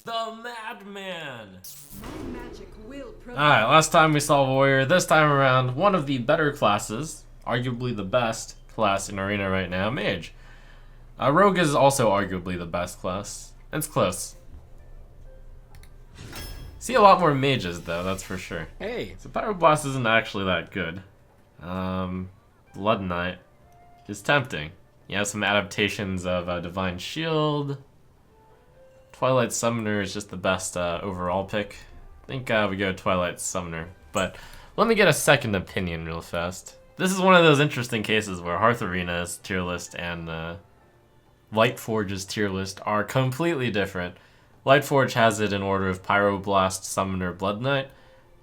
The Madman! My magic will Alright, last time we saw Warrior. This time around, one of the better classes, arguably the best class in Arena right now, Mage. Rogue is also arguably the best class. It's close. See a lot more mages though, that's for sure. Hey! So Pyroblast isn't actually that good. Blood Knight is tempting. You have some adaptations of Divine Shield. Twilight Summoner is just the best overall pick. I think we go Twilight Summoner. But let me get a second opinion real fast. This is one of those interesting cases where Hearth Arena's tier list and Lightforge's tier list are completely different. Lightforge has it in order of Pyroblast, Summoner, Blood Knight,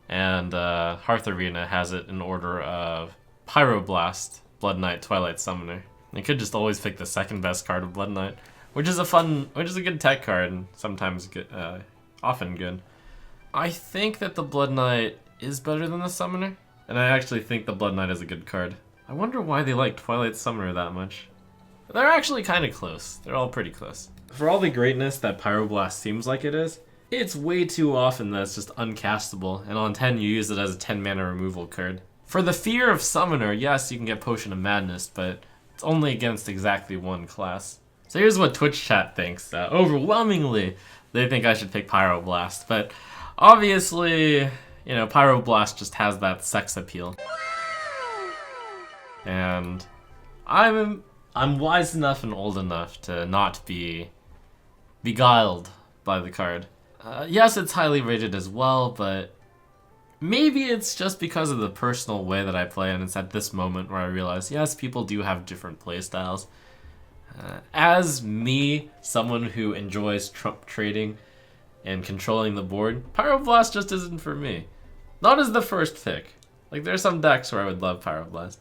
and Hearth Arena has it in order of Pyroblast, Blood Knight, Twilight Summoner. They could just always pick the second best card of Blood Knight, which is a good tech card and sometimes good, often good. I think that the Blood Knight is better than the Summoner, and I actually think the Blood Knight is a good card. I wonder why they like Twilight Summoner that much. They're actually kind of close. They're all pretty close. For all the greatness that Pyroblast seems like it is, it's way too often that it's just uncastable, and on 10 you use it as a 10 mana removal card. For the fear of Summoner, yes, you can get Potion of Madness, but it's only against exactly one class. So here's what Twitch chat thinks. Overwhelmingly, they think I should pick Pyroblast, but obviously, you know, Pyroblast just has that sex appeal. And I'm wise enough and old enough to not be beguiled by the card. Yes, it's highly rated as well, but maybe it's just because of the personal way that I play, and it's at this moment where I realize, yes, people do have different play styles. As me, someone who enjoys trump trading and controlling the board, Pyroblast just isn't for me. Not as the first pick. Like, there's some decks where I would love Pyroblast.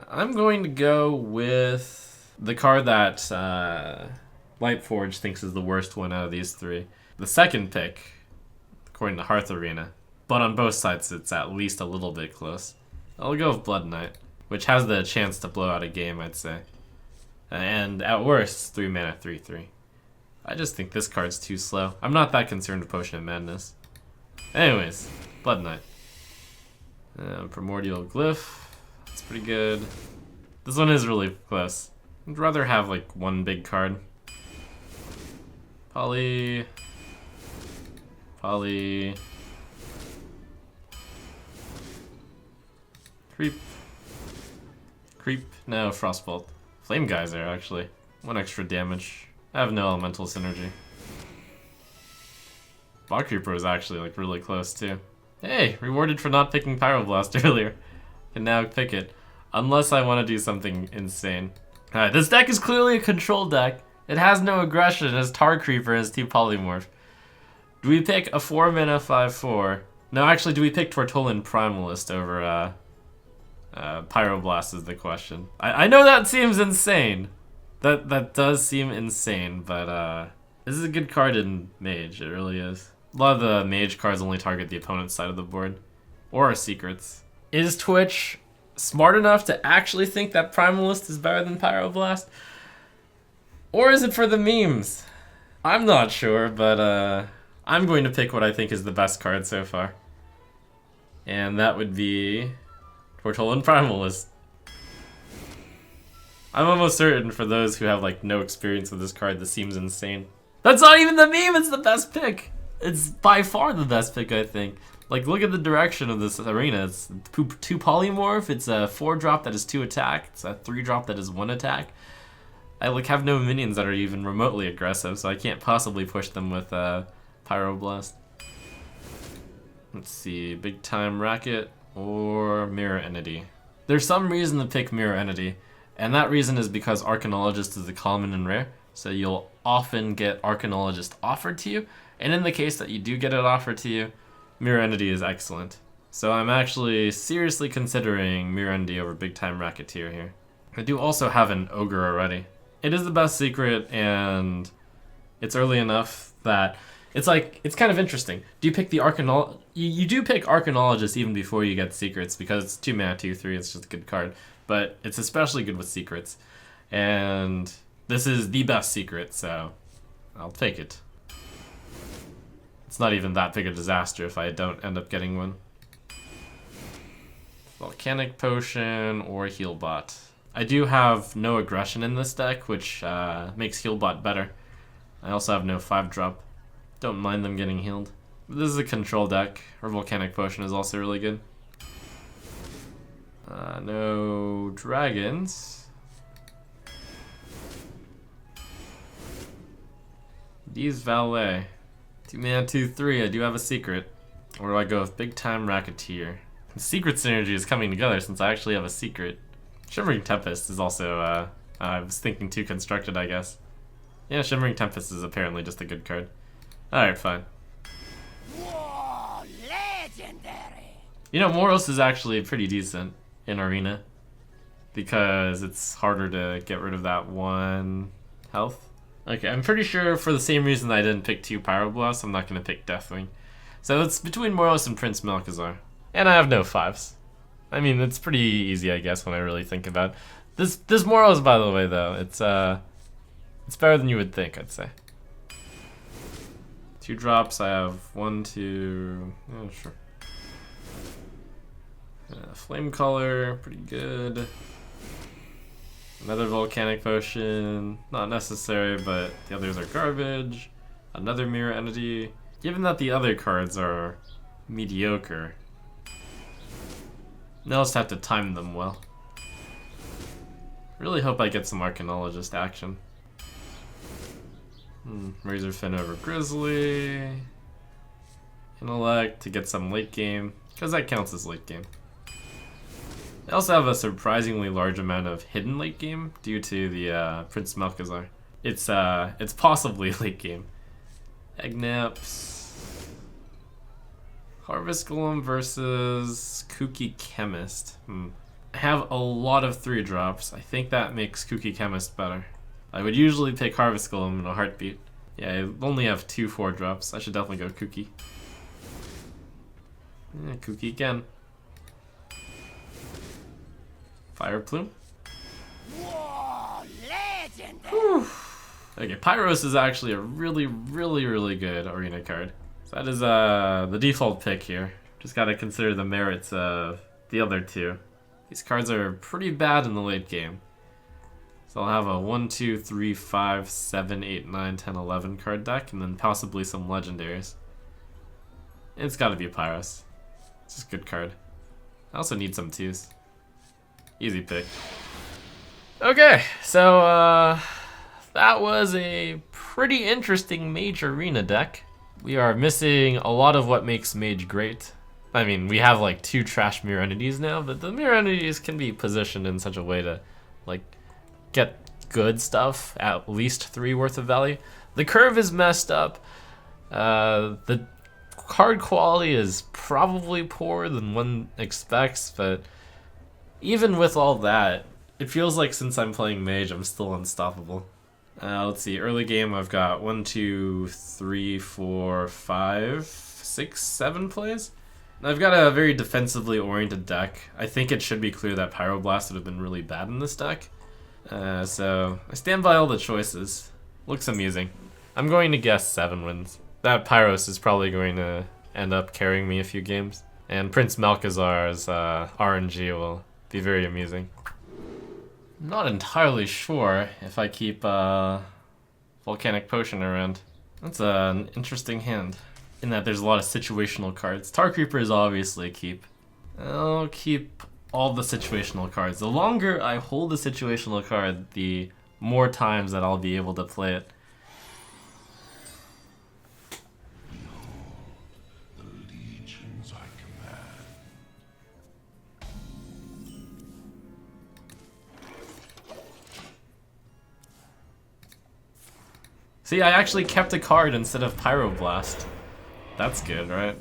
I'm going to go with the card that Lightforge thinks is the worst one out of these three. The second pick, according to Hearth Arena. But on both sides, it's at least a little bit close. I'll go with Blood Knight, which has the chance to blow out a game, I'd say. And at worst, 3 mana, 3/3. I just think this card's too slow. I'm not that concerned with Potion of Madness. Anyways, Blood Knight. Primordial Glyph. That's pretty good. This one is really close. I'd rather have like one big card. Poly. Creep. No, Frostbolt. Flame Geyser, actually. 1 extra damage. I have no elemental synergy. Bog Creeper is actually like really close too. Hey, rewarded for not picking Pyroblast earlier. Can now pick it. Unless I want to do something insane. Alright, this deck is clearly a control deck. It has no aggression, it has Tar Creeper as T Polymorph. Do we pick a 4 mana 5/4? No, actually, do we pick Tortollan Primalist over Pyroblast is the question. I know that seems insane. That does seem insane, but this is a good card in Mage, it really is. A lot of the Mage cards only target the opponent's side of the board. Or secrets. Is Twitch smart enough to actually think that Primalist is better than Pyroblast? Or is it for the memes? I'm not sure, but I'm going to pick what I think is the best card so far. And that would be Tortollan Primalist. I'm almost certain for those who have like no experience with this card, this seems insane. That's not even the meme, it's the best pick! It's by far the best pick, I think. Like, look at the direction of this arena. It's 2 polymorph, it's a 4-drop that is 2 attack, it's a 3-drop that is 1 attack. I like have no minions that are even remotely aggressive, so I can't possibly push them with Pyroblast. Let's see, Big Time Racket or Mirror Entity. There's some reason to pick Mirror Entity, and that reason is because Arcanologist is a common and rare, so you'll often get Arcanologist offered to you, and in the case that you do get it offered to you, Mirror Entity is excellent. So I'm actually seriously considering Mirror Entity over Big Time Racketeer here. I do also have an Ogre already. It is the best secret, and it's early enough that it's kind of interesting. Do you pick the Arcanologist? You do pick Arcanologist even before you get secrets because it's 2 mana, 2/3. It's just a good card, but it's especially good with secrets, and this is the best secret, so I'll take it. It's not even that big a disaster if I don't end up getting one. Volcanic Potion or Healbot. I do have no aggression in this deck, which makes Healbot better. I also have no 5-drop. Don't mind them getting healed. But this is a control deck. Her Volcanic Potion is also really good. No dragons. D's Valet. 2-mana, 2/3. I do have a secret. Or do I go with Big Time Racketeer? The secret synergy is coming together since I actually have a secret. Shimmering Tempest is also, I was thinking too constructed, I guess. Yeah, Shimmering Tempest is apparently just a good card. Alright, fine. Whoa, legendary! You know, Moros is actually pretty decent in Arena. Because it's harder to get rid of that 1 health. Okay, I'm pretty sure for the same reason I didn't pick 2 Pyroblasts, I'm not going to pick Deathwing. So it's between Moros and Prince Malchezaar. And I have no 5s. I mean, it's pretty easy, I guess, when I really think about it. This Moros, by the way, though, it's better than you would think, I'd say. 2 drops, I have 1, 2, oh, sure. Flame Color, pretty good. Another Volcanic Potion, not necessary, but the others are garbage. Another Mirror Entity. Given that the other cards are mediocre, now I'll just have to time them well. Really hope I get some Arcanologist action. Razorfin over Grizzly. Intellect to get some late game, because that counts as late game. I also have a surprisingly large amount of hidden late game due to the Prince Malchezaar. It's possibly late game. Egnaps. Harvest Golem versus Kooky Chemist. I have a lot of 3-drops. I think that makes Kooky Chemist better. I would usually pick Harvest Golem in a heartbeat. Yeah, I only have 2 4-drops. I should definitely go Kooky. Yeah, Kooky again. Fire Plume. Whoa, legendary! Whew. Okay, Pyros is actually a really good arena card. So that is the default pick here. Just gotta consider the merits of the other 2. These cards are pretty bad in the late game. So I'll have a 1, 2, 3, 5, 7, 8, 9, 10, 11 card deck, and then possibly some legendaries. It's gotta be Pyros. It's just a good card. I also need some 2s. Easy pick. Okay, so that was a pretty interesting Mage Arena deck. We are missing a lot of what makes Mage great. I mean, we have like 2 trash mirror entities now, but the mirror entities can be positioned in such a way to like get good stuff, at least 3 worth of value. The curve is messed up. The card quality is probably poorer than one expects, but even with all that, it feels like since I'm playing Mage, I'm still unstoppable. Let's see, early game I've got 1, 2, 3, 4, 5, 6, 7 plays. I've got a very defensively oriented deck. I think it should be clear that Pyroblast would have been really bad in this deck. So I stand by all the choices. Looks amusing. I'm going to guess 7 wins. That Pyros is probably going to end up carrying me a few games. And Prince Malchezaar's RNG will be very amusing. I'm not entirely sure if I keep Volcanic Potion around. That's an interesting hand, in that there's a lot of situational cards. Tar Creeper is obviously a keep. I'll keep all the situational cards. The longer I hold a situational card, the more times that I'll be able to play it. The legions I command. See, I actually kept a card instead of Pyroblast. That's good, right?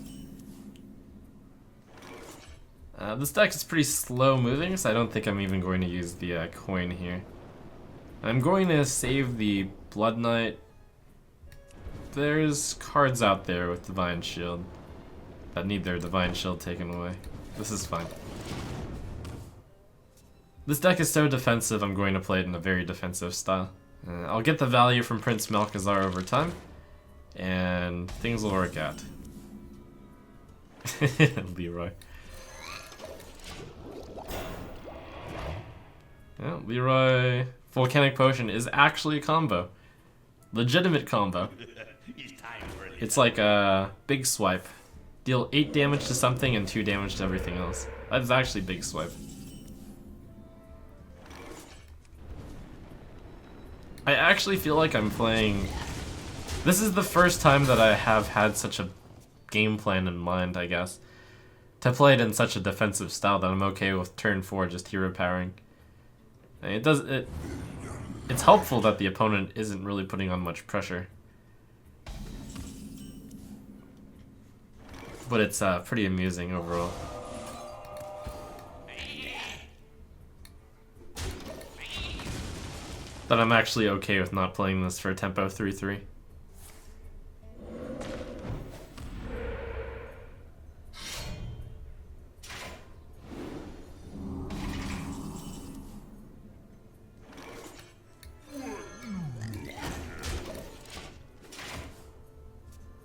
This deck is pretty slow moving, so I don't think I'm even going to use the coin here. I'm going to save the Blood Knight. There's cards out there with Divine Shield that need their Divine Shield taken away. This is fine. This deck is so defensive, I'm going to play it in a very defensive style. I'll get the value from Prince Malchezaar over time, and and things will work out. Leroy. Well, Leroy Volcanic Potion is actually a combo. Legitimate combo. It's like a big swipe. Deal 8 damage to something and 2 damage to everything else. That is actually big swipe. I actually feel like I'm playing... This is the first time that I have had such a game plan in mind, I guess. To play it in such a defensive style that I'm okay with turn 4 just hero powering. It's helpful that the opponent isn't really putting on much pressure. But it's pretty amusing overall. But I'm actually okay with not playing this for tempo 3-3.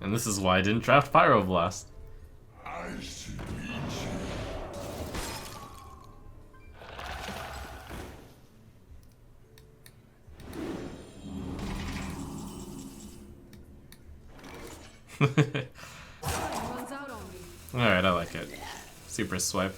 And this is why I didn't draft Pyroblast. I should Runs out on me. Alright, I like it. Super swipe.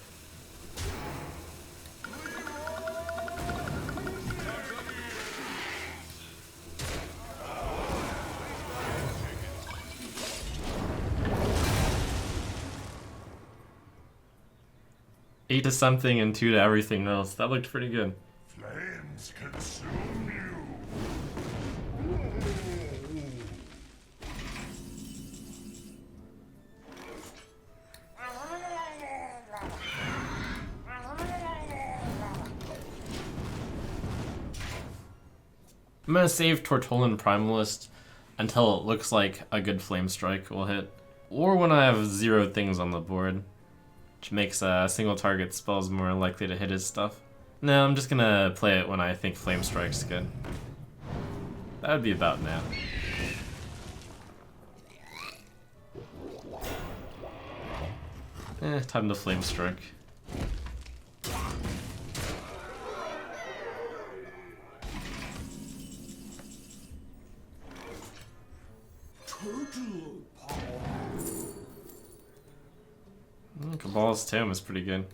Eight to something and 2 to everything else. That looked pretty good. flames consume you. I'm gonna save Tortolan Primalist until it looks like a good Flame Strike will hit. Or when I have 0 things on the board. Which makes single target spells more likely to hit his stuff. No, I'm just gonna play it when I think Flame Strike's good. That would be about now. Time to Flame Strike. Cabal's Tomb is pretty good.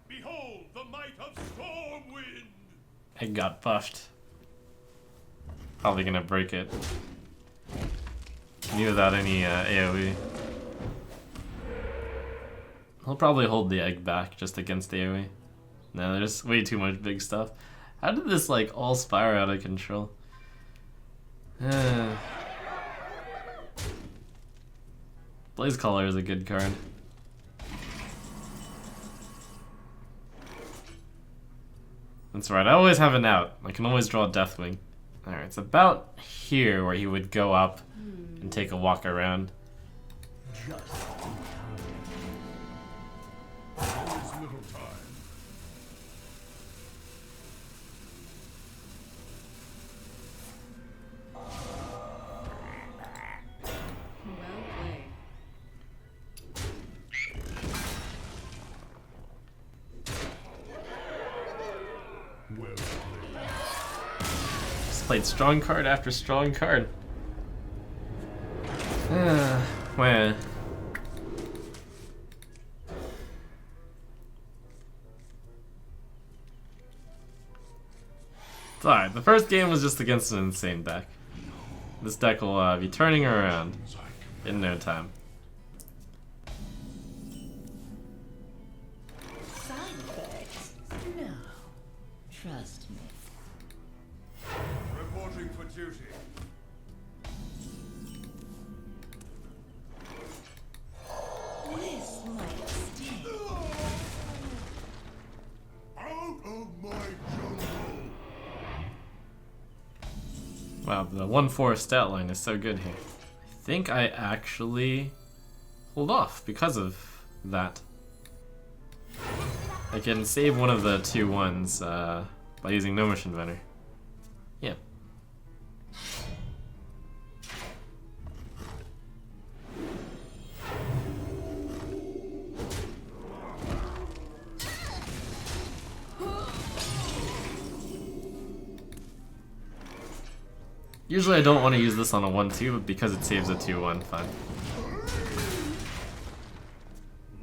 Behold the might of Stormwind! It got buffed. Probably gonna break it. Me without any AoE. He'll probably hold the egg back just against AoE. No, there's way too much big stuff. How did this like all spiral out of control? Blaze Caller is a good card. That's right, I always have an out. I can always draw Deathwing. Alright, it's about here where he would go up and take a walk around. There's little time. Well played. Well played. Just played strong card after strong card. Well. It's alright, the first game was just against an insane deck. This deck will be turning around in no time. Side effects? No. Trust me. Reporting for duty. This might sting. Out of my jungle! Wow, the 1-4 stat line is so good here. I think I actually hold off because of that. I can save one of the 2/1s by using No Mission Inventor. Yeah. Usually I don't want to use this on a 1/2, but because it saves a 2/1, fine.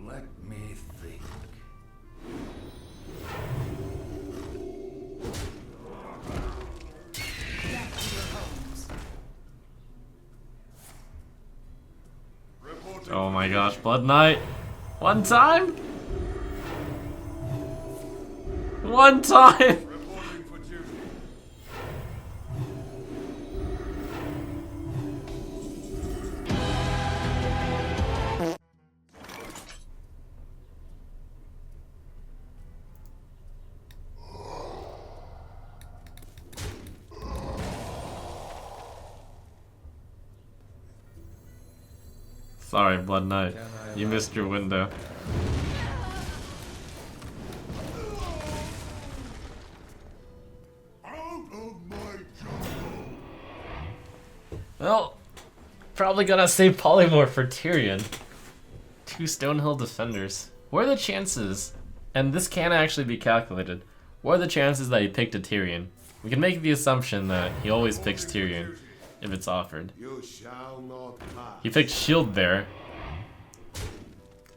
Let me think. Reporting Oh my gosh, Blood Knight! One time? One time! reporting for duty. Sorry, Blood Knight. You missed your window. Out of my jungle. Well, probably gonna save Polymorph for Tyrion. 2 Stonehill Defenders. What are the chances, and this can actually be calculated, what are the chances that he picked a Tyrion? We can make the assumption that he always picks Tyrion if it's offered. You shall not pass. He picked Shield Bear.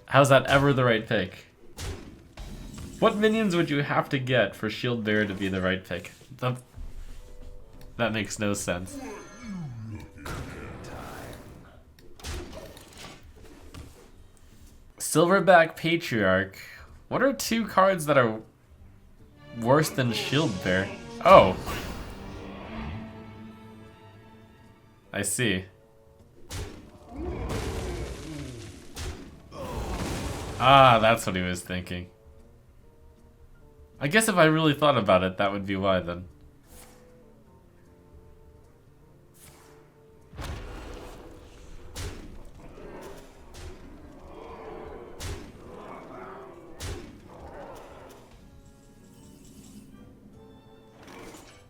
How's that ever the right pick? What minions would you have to get for Shield Bear to be the right pick? That makes no sense. Silverback Patriarch. What are 2 cards that are worse than Shield Bear? Oh. I see. Ah, that's what he was thinking. I guess if I really thought about it, that would be why then.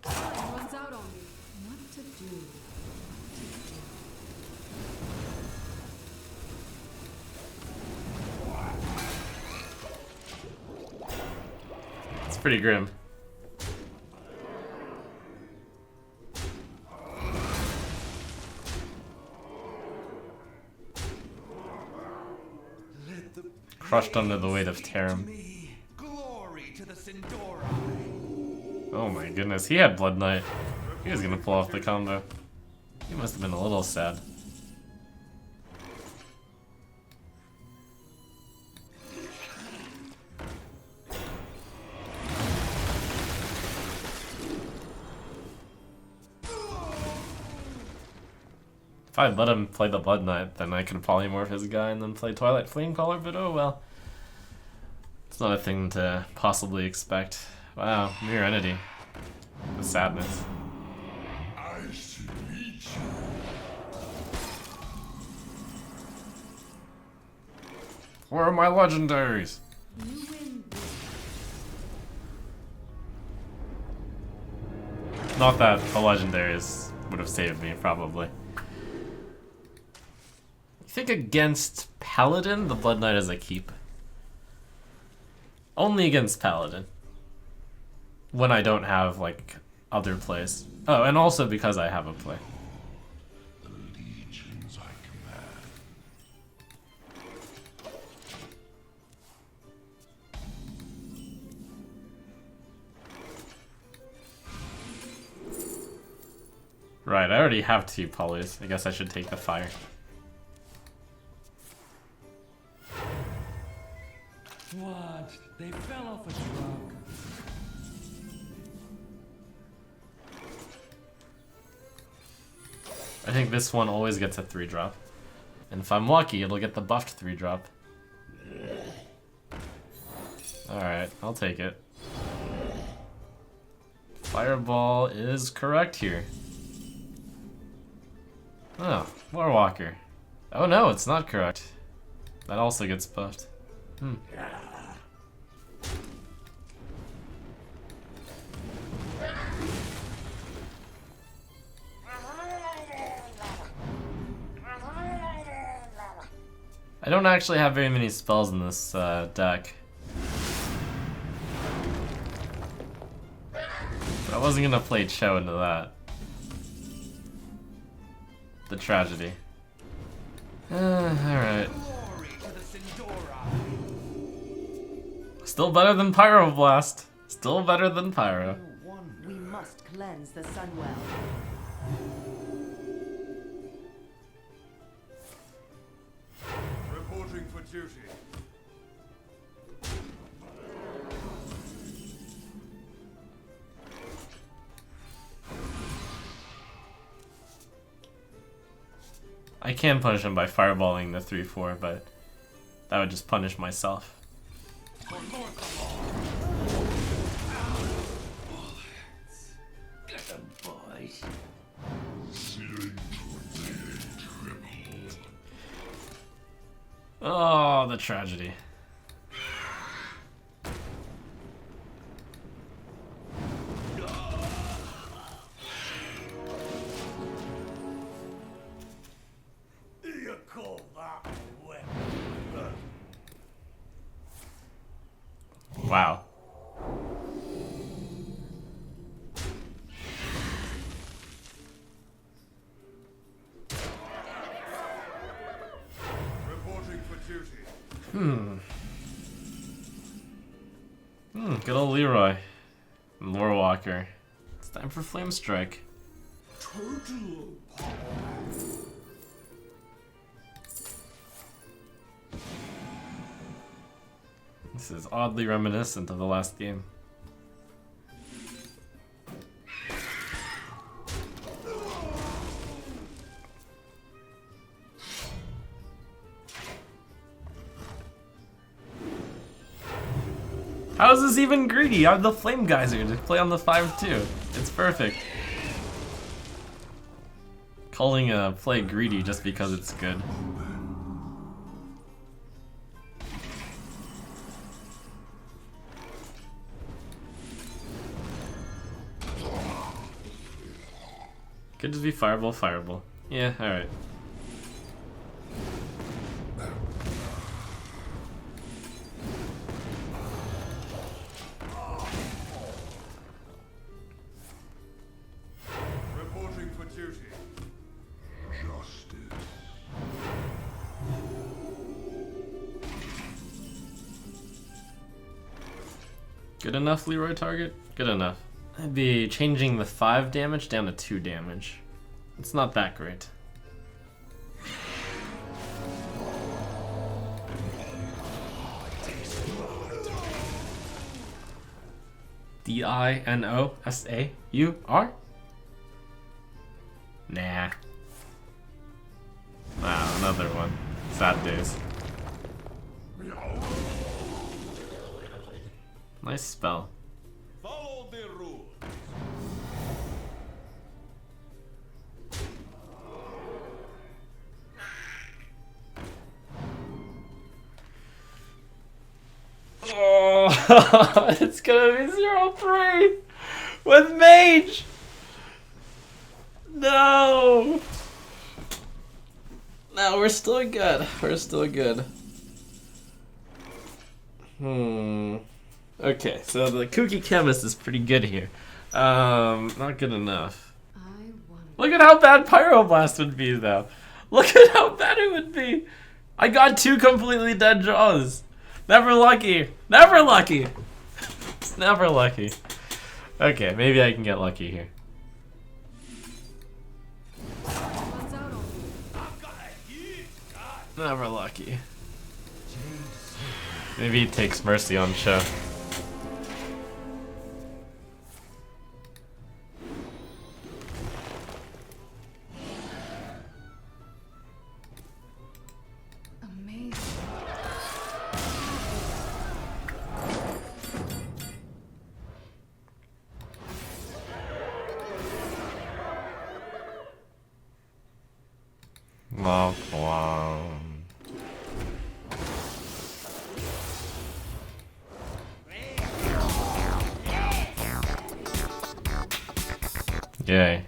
Runs out on me. What to do? It's pretty grim. Crushed under the weight of Tarim. Glory to the Sindora. Oh my goodness, he had Blood Knight. He was gonna pull off the combo. He must have been a little sad. If I let him play the Blood Knight, then I could polymorph his guy and then play Twilight Flamecaller, but oh well. It's not a thing to possibly expect. Wow, Mirror Entity. The sadness. I should meet you. Where are my legendaries? You win. Not that the legendaries would have saved me, probably. You think against Paladin, the Blood Knight is a keep? Only against Paladin. When I don't have, like, other plays. Oh, and also because I have a play. The legions I command. Right, I already have 2 polys. I guess I should take the fire. What? They fell off a truck. I think this one always gets a 3-drop. And if I'm lucky, it'll get the buffed 3-drop. Alright, I'll take it. Fireball is correct here. Oh, Warwalker. Oh no, it's not correct. That also gets buffed. Hmm. I don't actually have very many spells in this deck. But I wasn't gonna play Cho into that. The tragedy. Alright. Glory to the Sindora. Still better than Pyroblast. Still better than Pyro. We must cleanse the Sunwell. Reporting for duty. I can punish him by fireballing the 3-4, but that would just punish myself. Get them, boys. Searing tornado triple. Oh, the tragedy. You call that a weapon? Wow. Reporting for duty. Good old Leroy. And Warwalker. It's time for Flame Strike. Total This is oddly reminiscent of the last game. How is this even greedy? I'm the Flame Geyser to play on the 5-2. It's perfect. Calling a play greedy just because it's good. Could just be fireball, fireball. Yeah, alright. Reporting for duty. Justice. Good enough, Leroy target? Good enough. I'd be changing the 5 damage down to 2 damage. It's not that great. Dinosaur? Nah. Wow, another one. Sad days. Nice spell. Follow the rules. Oh, it's gonna be 0-3 with Mage. No. No, we're still good. We're still good. Okay, so the Kooky Chemist is pretty good here. Not good enough. I wonder. Look at how bad Pyroblast would be, though. Look at how bad it would be. I got 2 completely dead draws. Never lucky. Never lucky. Never lucky. Okay, maybe I can get lucky here. Runs out on you. I've got a huge gun. Never lucky. Maybe he takes mercy on Cho. Amazing. Yay.